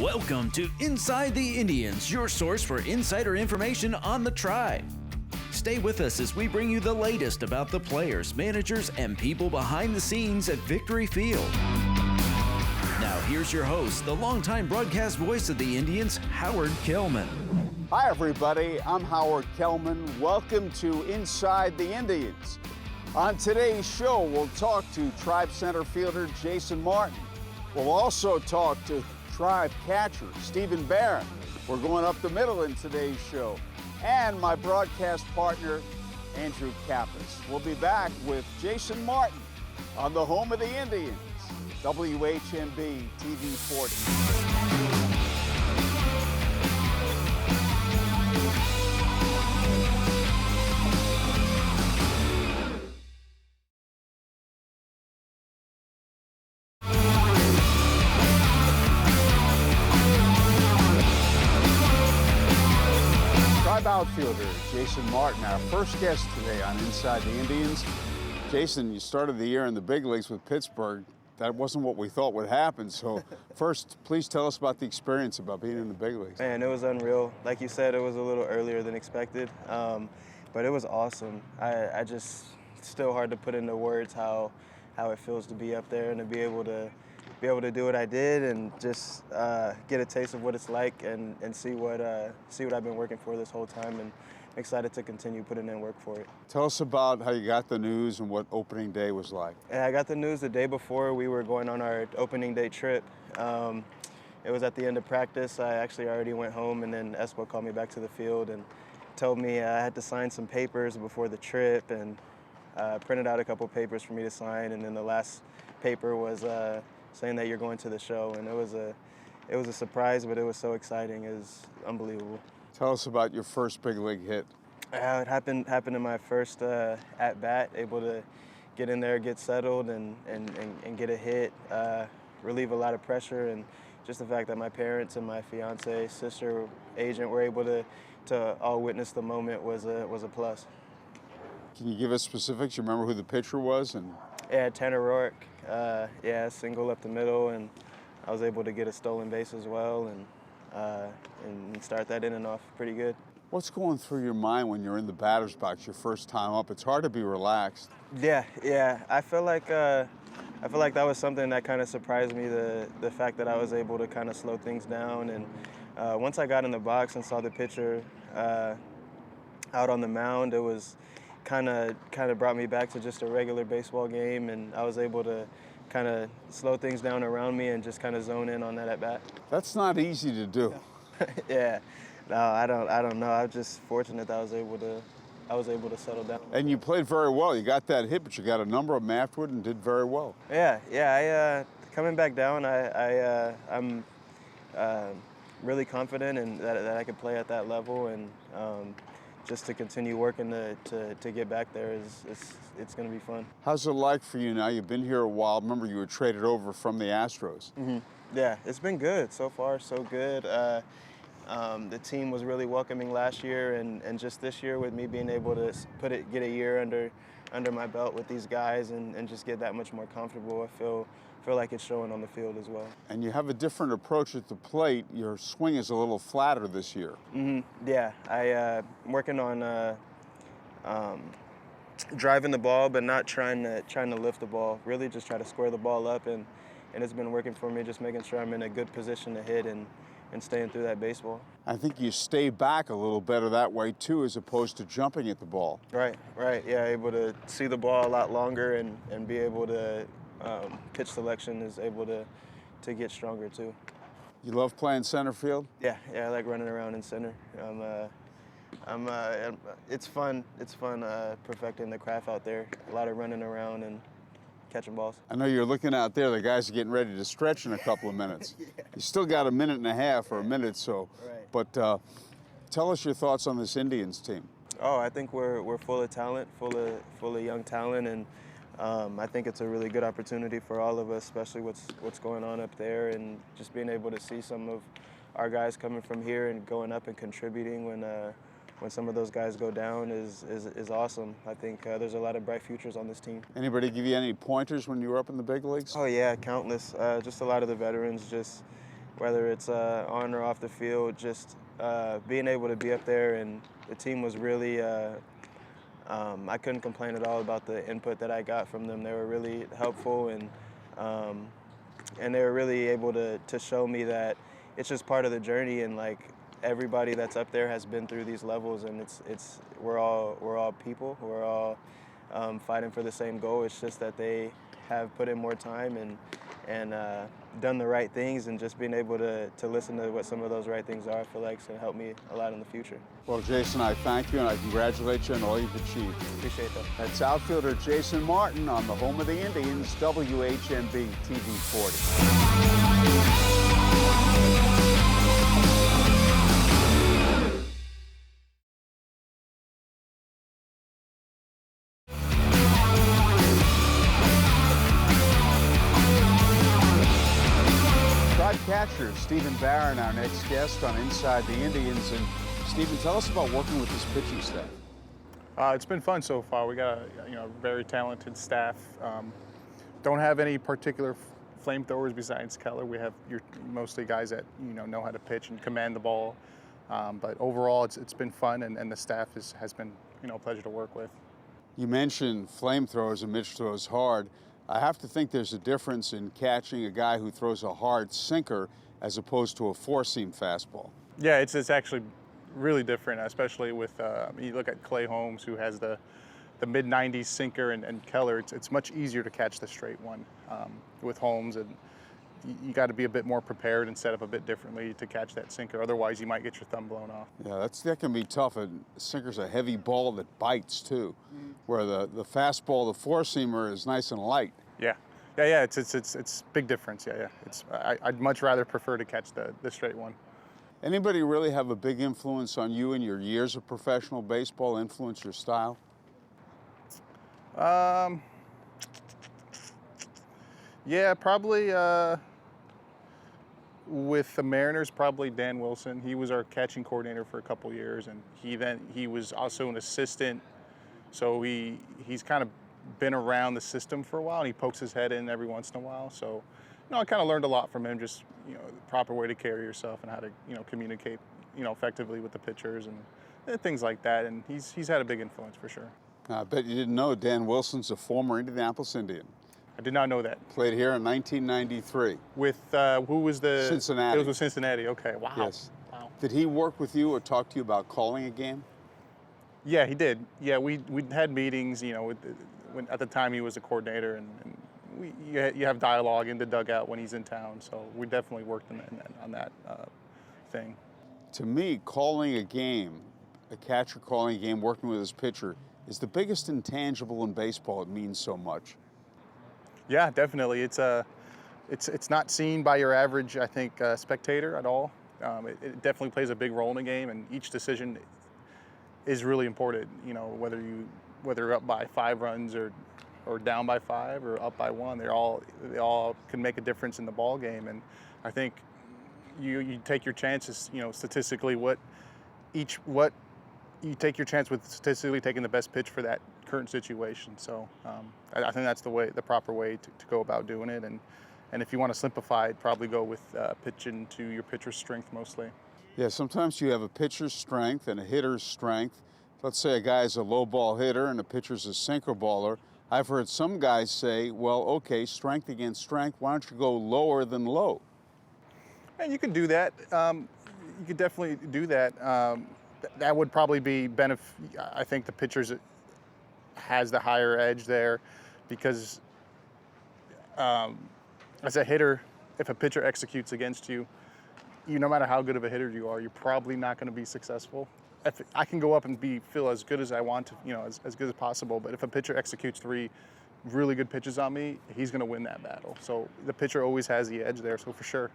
Welcome to Inside the Indians, your source for insider information on the Tribe. Stay with us as we bring you the latest about the players, managers, and people behind the scenes at Victory Field. Now here's your host, the longtime broadcast voice of the Indians, Howard Kellman. Hi everybody, I'm Howard Kellman. Welcome to Inside the Indians. On today's show, we'll talk to Tribe center fielder Jason Martin. We'll also talk to Tribe catcher Stephen Barron. We're going up the middle in today's show. And my broadcast partner, Andrew Kappas. We'll be back with Jason Martin on the home of the Indians, WHMB TV 40. Outfielder Jason Martin, our first guest today on Inside the Indians. Jason, you started the year in the big leagues with Pittsburgh. That wasn't what we thought would happen. So first, please tell us about the experience about being in the big leagues. Man, it was unreal. Like you said, it was a little earlier than expected, but it was awesome. I just, still hard to put into words how it feels to be up there and to be able to do what I did and just get a taste of what it's like and see what I've been working for this whole time, and I'm excited to continue putting in work for it. Tell us about how you got the news and what opening day was like. Yeah, I got the news the day before we were going on our opening day trip. It was at the end of practice. I actually already went home, and then Espo called me back to the field and told me I had to sign some papers before the trip, and printed out a couple papers for me to sign, and then the last paper was saying that you're going to the show, and it was a surprise, but it was so exciting. It was unbelievable. Tell us about your first big league hit. It happened in my first at bat, able to get in there, get settled, and get a hit, relieve a lot of pressure, and just the fact that my parents and my fiance, sister, agent were able to all witness the moment was a plus. Can you give us specifics? You remember who the pitcher was? Yeah, Tanner Roark. Single up the middle, and I was able to get a stolen base as well, and start that in and off pretty good. What's going through your mind when you're in the batter's box your first time up? It's hard to be relaxed. Yeah. I feel like that was something that kind of surprised me. The fact that I was able to kind of slow things down, and once I got in the box and saw the pitcher out on the mound, it was kind of brought me back to just a regular baseball game, and I was able to kind of slow things down around me and just kind of zone in on that at bat. That's not easy to do. Yeah, no, I don't know. I'm just fortunate that I was able to settle down. And you played very well. You got that hit, but you got a number of them afterward and did very well. Yeah. I coming back down, I'm really confident in that I could play at that level, and just to continue working to get back there it's going to be fun. How's it like for you now? You've been here a while. Remember, you were traded over from the Astros. Mm-hmm. Yeah, it's been good. So far, so good. The team was really welcoming last year, and just this year with me being able to get a year under my belt with these guys and just get that much more comfortable, I feel like it's showing on the field as well. And you have a different approach at the plate. Your swing is a little flatter this year. Mm-hmm. Yeah, I'm working on driving the ball, but not trying to lift the ball. Really just try to square the ball up, and it's been working for me, just making sure I'm in a good position to hit and staying through that baseball. I think you stay back a little better that way too, as opposed to jumping at the ball. Right. Yeah, able to see the ball a lot longer and be able to pitch selection is able to get stronger too. You love playing center field? Yeah, I like running around in center. It's fun. It's fun perfecting the craft out there. A lot of running around and catching balls. I know you're looking out there. The guys are getting ready to stretch in a couple of minutes. Yeah. You still got a minute and a half or a minute so. Right. But tell us your thoughts on this Indians team. Oh, I think we're full of talent, full of young talent, and I think it's a really good opportunity for all of us, especially what's going on up there, and just being able to see some of our guys coming from here and going up and contributing when some of those guys go down is awesome. I think there's a lot of bright futures on this team. Anybody give you any pointers when you were up in the big leagues? Oh yeah, countless. Just a lot of the veterans just whether it's on or off the field, just being able to be up there, and the team was really, I couldn't complain at all about the input that I got from them. They were really helpful, and they were really able to show me that it's just part of the journey, and like everybody that's up there has been through these levels, and we're all people. We're all fighting for the same goal. It's just that they have put in more time and done the right things, and just being able to listen to what some of those right things are, I feel like it's going to help me a lot in the future. Well, Jason, I thank you and I congratulate you on all you've achieved. Appreciate that. That's outfielder Jason Martin on the home of the Indians, WHMB TV 40. Catcher Stephen Barron, our next guest on Inside the Indians. And Stephen, tell us about working with this pitching staff. It's been fun so far. We got a very talented staff. Don't have any particular flamethrowers besides Keller. We have mostly guys that know how to pitch and command the ball. But overall, it's been fun, and the staff has been a pleasure to work with. You mentioned flamethrowers, and Mitch throws hard. I have to think there's a difference in catching a guy who throws a hard sinker as opposed to a four-seam fastball. Yeah, it's actually really different, especially with, you look at Clay Holmes, who has the mid-90s sinker, and Keller. It's much easier to catch the straight one with Holmes, and you got to be a bit more prepared and set up a bit differently to catch that sinker. Otherwise, you might get your thumb blown off. Yeah, that can be tough. A sinker's a heavy ball that bites too, where the fastball, the four-seamer, is nice and light. Yeah. It's big difference. Yeah. I'd much rather prefer to catch the straight one. Anybody really have a big influence on you in your years of professional baseball? Influence your style? Yeah, probably with the Mariners, probably Dan Wilson. He was our catching coordinator for a couple years, and he was also an assistant. So he's kind of been around the system for a while, and he pokes his head in every once in a while. So, I kind of learned a lot from him, just the proper way to carry yourself and how to communicate effectively with the pitchers and things like that. And he's had a big influence for sure. I bet you didn't know Dan Wilson's a former Indianapolis Indian. I did not know that. Played here in 1993. With who was the? Cincinnati. It was with Cincinnati. Okay. Wow. Yes. Wow. Did he work with you or talk to you about calling a game? Yeah, he did. Yeah, we had meetings. When at the time he was a coordinator, and you have dialogue in the dugout when he's in town. So we definitely worked on that thing. To me, calling a game, a catcher calling a game, working with his pitcher, is the biggest intangible in baseball. It means so much. Yeah, definitely. It's not seen by your average, I think, spectator at all. It definitely plays a big role in the game, and each decision is really important. Whether you're up by 5 runs or down by 5 or up by 1, they all can make a difference in the ball game. And I think you take your chances. Statistically, you take your chance with statistically taking the best pitch for that current situation. So I think that's the proper way to go about doing it. And if you want to simplify it, probably go with pitching to your pitcher's strength mostly. Yeah, sometimes you have a pitcher's strength and a hitter's strength. Let's say a guy's a low ball hitter and a pitcher's a sinker baller. I've heard some guys say, well, okay, strength against strength, why don't you go lower than low? And you can do that. You could definitely do that. That would probably be I think the pitcher's has the higher edge there, because as a hitter, if a pitcher executes against you, no matter how good of a hitter you are, you're probably not going to be successful. If I can go up and feel as good as I want to, as good as possible, but if a pitcher executes 3 really good pitches on me, he's going to win that battle. So the pitcher always has the edge there, so for sure.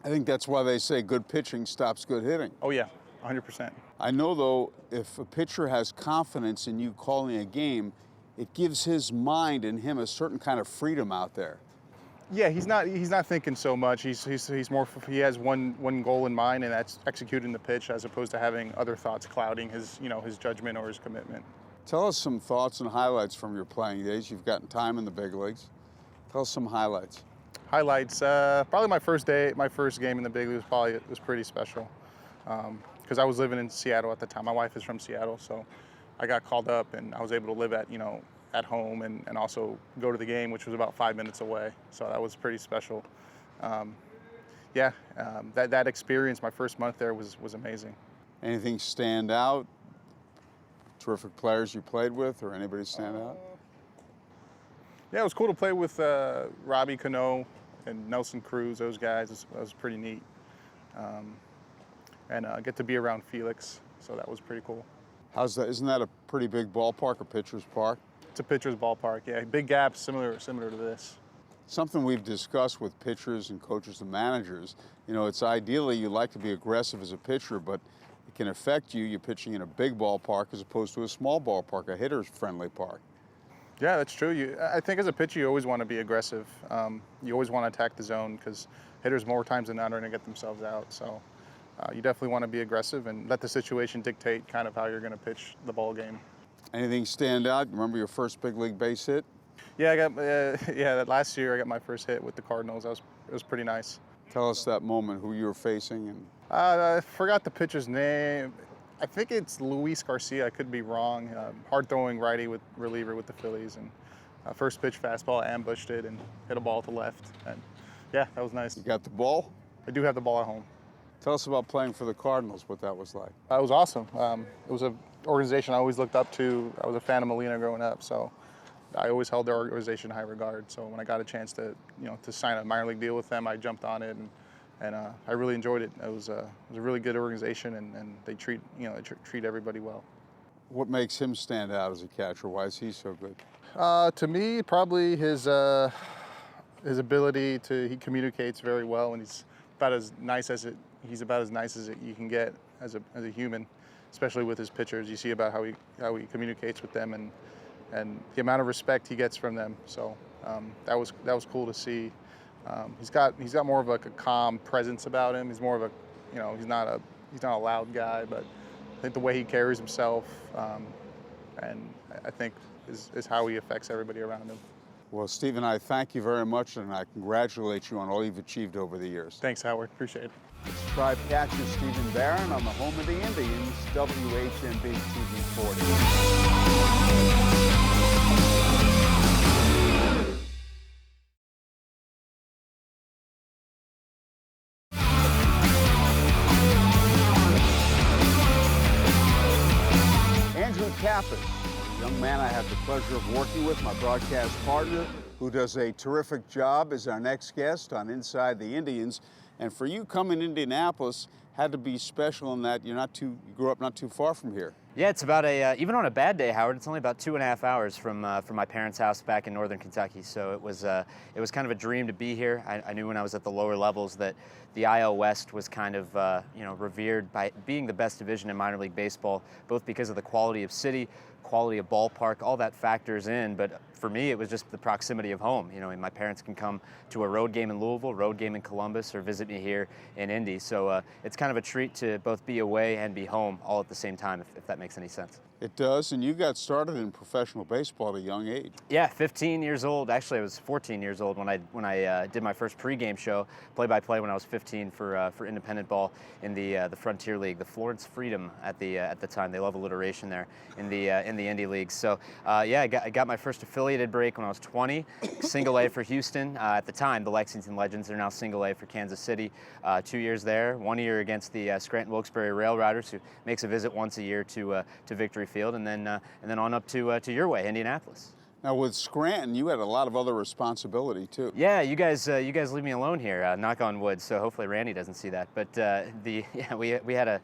I think that's why they say good pitching stops good hitting. Oh yeah, 100%. I know, though, if a pitcher has confidence in you calling a game, it gives his mind and him a certain kind of freedom out there. Yeah, he's not thinking so much. He's more. He has one goal in mind, and that's executing the pitch, as opposed to having other thoughts clouding his judgment or his commitment. Tell us some thoughts and highlights from your playing days. You've gotten time in the big leagues. Tell us some highlights. Highlights, probably my first game in the big league was pretty special, because I was living in Seattle at the time. My wife is from Seattle, so I got called up and I was able to live at home and also go to the game, which was about 5 minutes away. So that was pretty special. That experience, my first month there was amazing. Anything stand out? Terrific players you played with, or anybody stand out? Yeah, it was cool to play with Robbie Cano and Nelson Cruz, those guys. It was pretty neat. And get to be around Felix, so that was pretty cool. How's that? Isn't that a pretty big ballpark, a pitcher's park? It's a pitcher's ballpark, yeah. Big gaps, similar to this. Something we've discussed with pitchers and coaches and managers, it's ideally you like to be aggressive as a pitcher, but it can affect you. You're pitching in a big ballpark as opposed to a small ballpark, a hitter's friendly park. Yeah, that's true. I think as a pitcher, you always want to be aggressive. You always want to attack the zone because hitters more times than not are going to get themselves out. So you definitely want to be aggressive and let the situation dictate kind of how you're going to pitch the ball game. Anything stand out? Remember your first big league base hit? Yeah, that last year I got my first hit with the Cardinals. It was pretty nice. Tell us that moment, who you were facing. I forgot the pitcher's name. I think it's Luis Garcia. I could be wrong. Hard-throwing righty with reliever with the Phillies, and first pitch fastball, ambushed it and hit a ball to left. And yeah, that was nice. You got the ball? I do have the ball at home. Tell us about playing for the Cardinals, what that was like. It was awesome. It was an organization I always looked up to. I was a fan of Molina growing up, so I always held their organization in high regard. So when I got a chance to sign a minor league deal with them, I jumped on it, and I really enjoyed it. It was a really good organization, and they treat everybody well. What makes him stand out as a catcher? Why is he so good? To me, probably his ability he communicates very well, and he's about as nice as you can get as a human, especially with his pitchers. You see about how he communicates with them and the amount of respect he gets from them. So that was cool to see. He's got more of like a calm presence about him. He's more of a, he's not a loud guy, but I think the way he carries himself, and I think is how he affects everybody around him. Well, Stephen, I thank you very much, and I congratulate you on all you've achieved over the years. Thanks, Howard. Appreciate it. It's Tribe catcher Stephen Barron on the home of the Indians, WHMB TV 40. Kappas, a young man I have the pleasure of working with, my broadcast partner, who does a terrific job, is our next guest on Inside the Indians. And for you coming to Indianapolis, had to be special in that you grew up not too far from here. Yeah, it's about even on a bad day, Howard, it's only about 2.5 hours from my parents' house back in northern Kentucky. So it was kind of a dream to be here. I knew when I was at the lower levels that the IL West was kind of revered by being the best division in minor league baseball, both because of the quality of city, quality of ballpark, all that factors in. But for me, it was just the proximity of home. My parents can come to a road game in Louisville, road game in Columbus, or visit me here in Indy. So it's kind of a treat to both be away and be home all at the same time, if that makes any sense. It does, and you got started in professional baseball at a young age. Yeah, 15 years old. Actually, I was 14 years old when I did my first pregame show, play-by-play, when I was 15 for independent ball in the Frontier League, the Florence Freedom at the time. They love alliteration there in the Indy League. So I got my first affiliated break when I was 20, single A for Houston. At the time, the Lexington Legends. They're now single A for Kansas City. 2 years there, 1 year against the Scranton-Wilkes-Barre Rail Riders, who makes a visit once a year to Victory Field, and then on up to your way, Indianapolis. Now with Scranton, you had a lot of other responsibility too. Yeah, you guys leave me alone here. Knock on wood. So hopefully Randy doesn't see that. But we had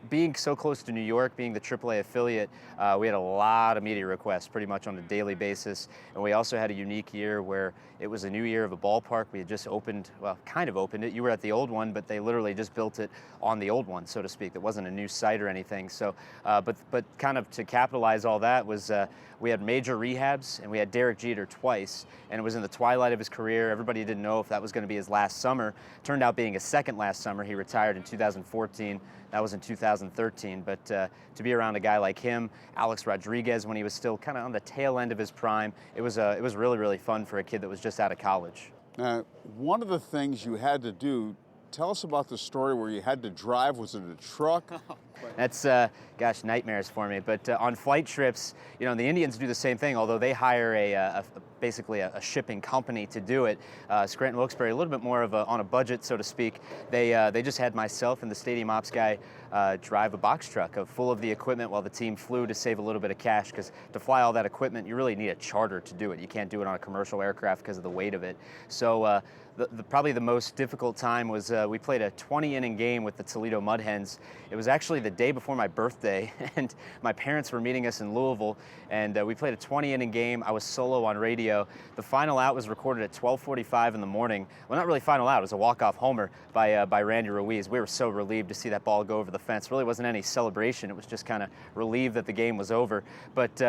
being so close to New York, being the AAA affiliate, we had a lot of media requests pretty much on a daily basis. And we also had a unique year where it was a new year of a ballpark. We had just kind of opened it. You were at the old one, but they literally just built it on the old one, so to speak. It wasn't a new site or anything. So, but kind of to capitalize all that was we had major rehabs, and we had Derek Jeter twice, and it was in the twilight of his career. Everybody didn't know if that was going to be his last summer. Turned out being his second last summer. He retired in 2014. That was in 2013. But to be around a guy like him, Alex Rodriguez, when he was still kind of on the tail end of his prime, it was really, really fun for a kid that was just out of college. Now, one of the things you had to do, tell us about the story where you had to drive. Was it a truck? That's, gosh, nightmares for me. But on flight trips, you know, the Indians do the same thing, although they hire basically a shipping company to do it. Scranton Wilkes-Barre, a little bit more of on a budget, so to speak. They just had myself and the stadium ops guy drive a box truck full of the equipment while the team flew to save a little bit of cash, because to fly all that equipment, you really need a charter to do it. You can't do it on a commercial aircraft because of the weight of it. So probably the most difficult time was we played a 20-inning game with the Toledo Mud Hens. It was actually the day before my birthday, and my parents were meeting us in Louisville, and we played a 20-inning game. I was solo on radio. The final out was recorded at 12:45 in the morning. Well, not really final out. It was a walk-off homer by Randy Ruiz. We were so relieved to see that ball go over the fence. Really wasn't any celebration. It was just kind of relieved that the game was over. But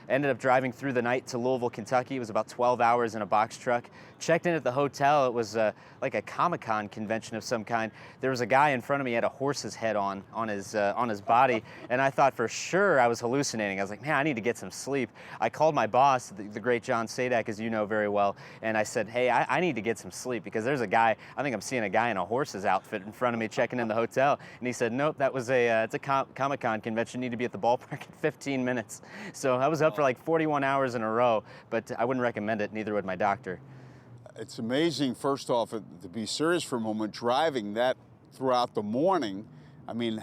ended up driving through the night to Louisville, Kentucky. It was about 12 hours in a box truck. Checked in at the hotel. It was like a Comic-Con convention of some kind. There was a guy in front of me had a horse's head on his body, and I thought for sure I was hallucinating. I was like, man, I need to get some sleep. I called my boss, the great John Sadak, as you know very well, and I said, hey, I need to get some sleep because there's a guy, I think I'm seeing a guy in a horse's outfit in front of me checking in the hotel. And he said, nope, that was it's a Comic-Con convention. You need to be at the ballpark in 15 minutes. So I was up for like 41 hours in a row, but I wouldn't recommend it. Neither would my doctor. It's amazing, first off, to be serious for a moment, driving that throughout the morning. I mean,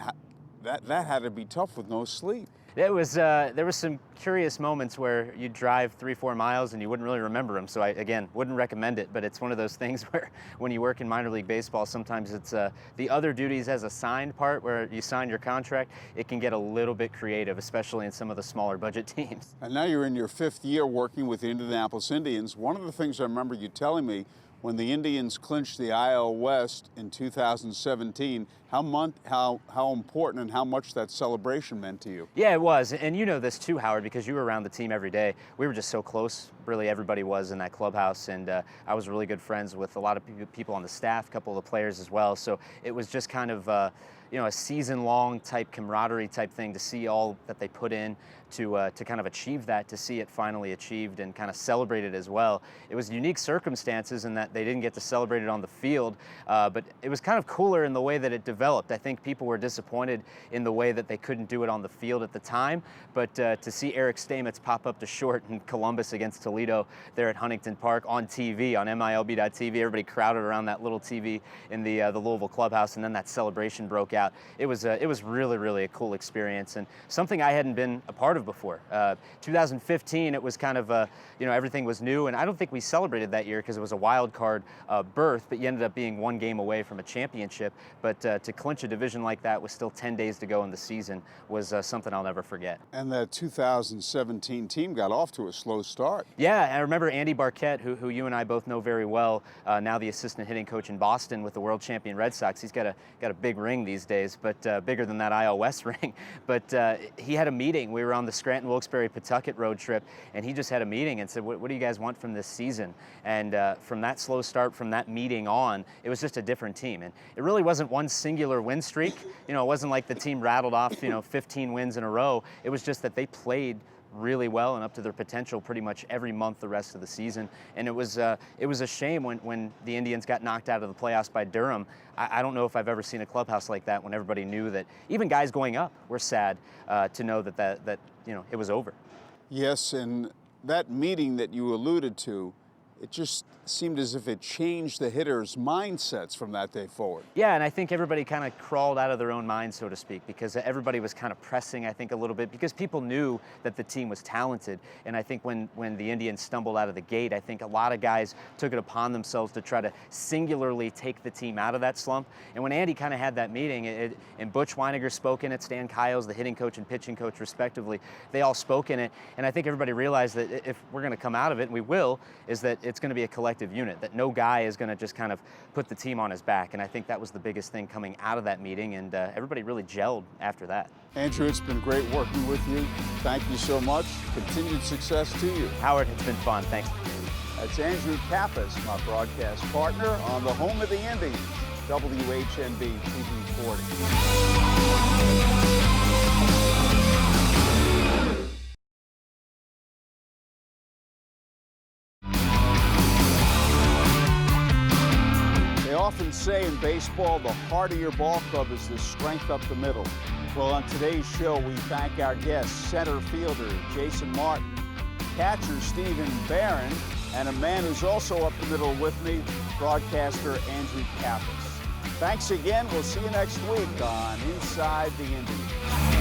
that had to be tough with no sleep. It was, there were some curious moments where you'd drive 3-4 miles and you wouldn't really remember them. So I, again, wouldn't recommend it, but it's one of those things where when you work in minor league baseball, sometimes it's the other duties as a signed part where you sign your contract, it can get a little bit creative, especially in some of the smaller budget teams. And now you're in your 5th year working with the Indianapolis Indians. One of the things I remember you telling me when the Indians clinched the IL West in 2017, how important and how much that celebration meant to you. Yeah, it was. And you know this too, Howard, because you were around the team every day. We were just so close. Really, everybody was in that clubhouse. And I was really good friends with a lot of people on the staff, a couple of the players as well. So it was just kind of, you know, a season-long type camaraderie type thing to see all that they put in to kind of achieve that, to see it finally achieved and kind of celebrate it as well. It was unique circumstances in that they didn't get to celebrate it on the field, but it was kind of cooler in the way that it developed. I think people were disappointed in the way that they couldn't do it on the field at the time, but to see Eric Stamets pop up to short in Columbus against Toledo there at Huntington Park on TV, on MILB.TV, everybody crowded around that little TV in the Louisville clubhouse, and then that celebration broke out. It was really, really a cool experience and something I hadn't been a part of before. 2015, it was kind of, you know, everything was new, and I don't think we celebrated that year because it was a wild card berth, but you ended up being one game away from a championship. But to clinch a division like that with still 10 days to go in the season was something I'll never forget. And that 2017 team got off to a slow start. Yeah, I remember Andy Barquette, who you and I both know very well, now the assistant hitting coach in Boston with the world champion Red Sox. He's got a big ring these days, but bigger than that IL West ring. But he had a meeting. We were on the Scranton Wilkes-Barre Pawtucket road trip, and he just had a meeting and said, what do you guys want from this season? And from that slow start, from that meeting on, it was just a different team. And it really wasn't one singular win streak. You know, it wasn't like the team rattled off, 15 wins in a row. It was just that they played really well and up to their potential pretty much every month the rest of the season. And it was a shame when the Indians got knocked out of the playoffs by Durham. I don't know if I've ever seen a clubhouse like that when everybody knew that even guys going up were sad to know that it was over. Yes, and that meeting that you alluded to, it just seemed as if it changed the hitters' mindsets from that day forward. Yeah, and I think everybody kind of crawled out of their own mind, so to speak, because everybody was kind of pressing, I think, a little bit, because people knew that the team was talented. And I think when the Indians stumbled out of the gate, I think a lot of guys took it upon themselves to try to singularly take the team out of that slump. And when Andy kind of had that meeting, and Butch Weiniger spoke in it, Stan Kiles, the hitting coach and pitching coach respectively, they all spoke in it. And I think everybody realized that if we're going to come out of it, and we will, is that it's going to be a collective unit, that no guy is going to just kind of put the team on his back. And I think that was the biggest thing coming out of that meeting, and everybody really gelled after that. Andrew, it's been great working with you. Thank you so much. Continued success to you. Howard, it's been fun. Thanks. That's Andrew Kappas, my broadcast partner on the home of the Indians, WHNB TV 40. say in baseball, the heart of your ball club is the strength up the middle. Well, on today's show, we thank our guests, center fielder Jason Martin, catcher Stephen Barron, and a man who's also up the middle with me, broadcaster Andrew Kappas. Thanks again. We'll see you next week on Inside the Indians.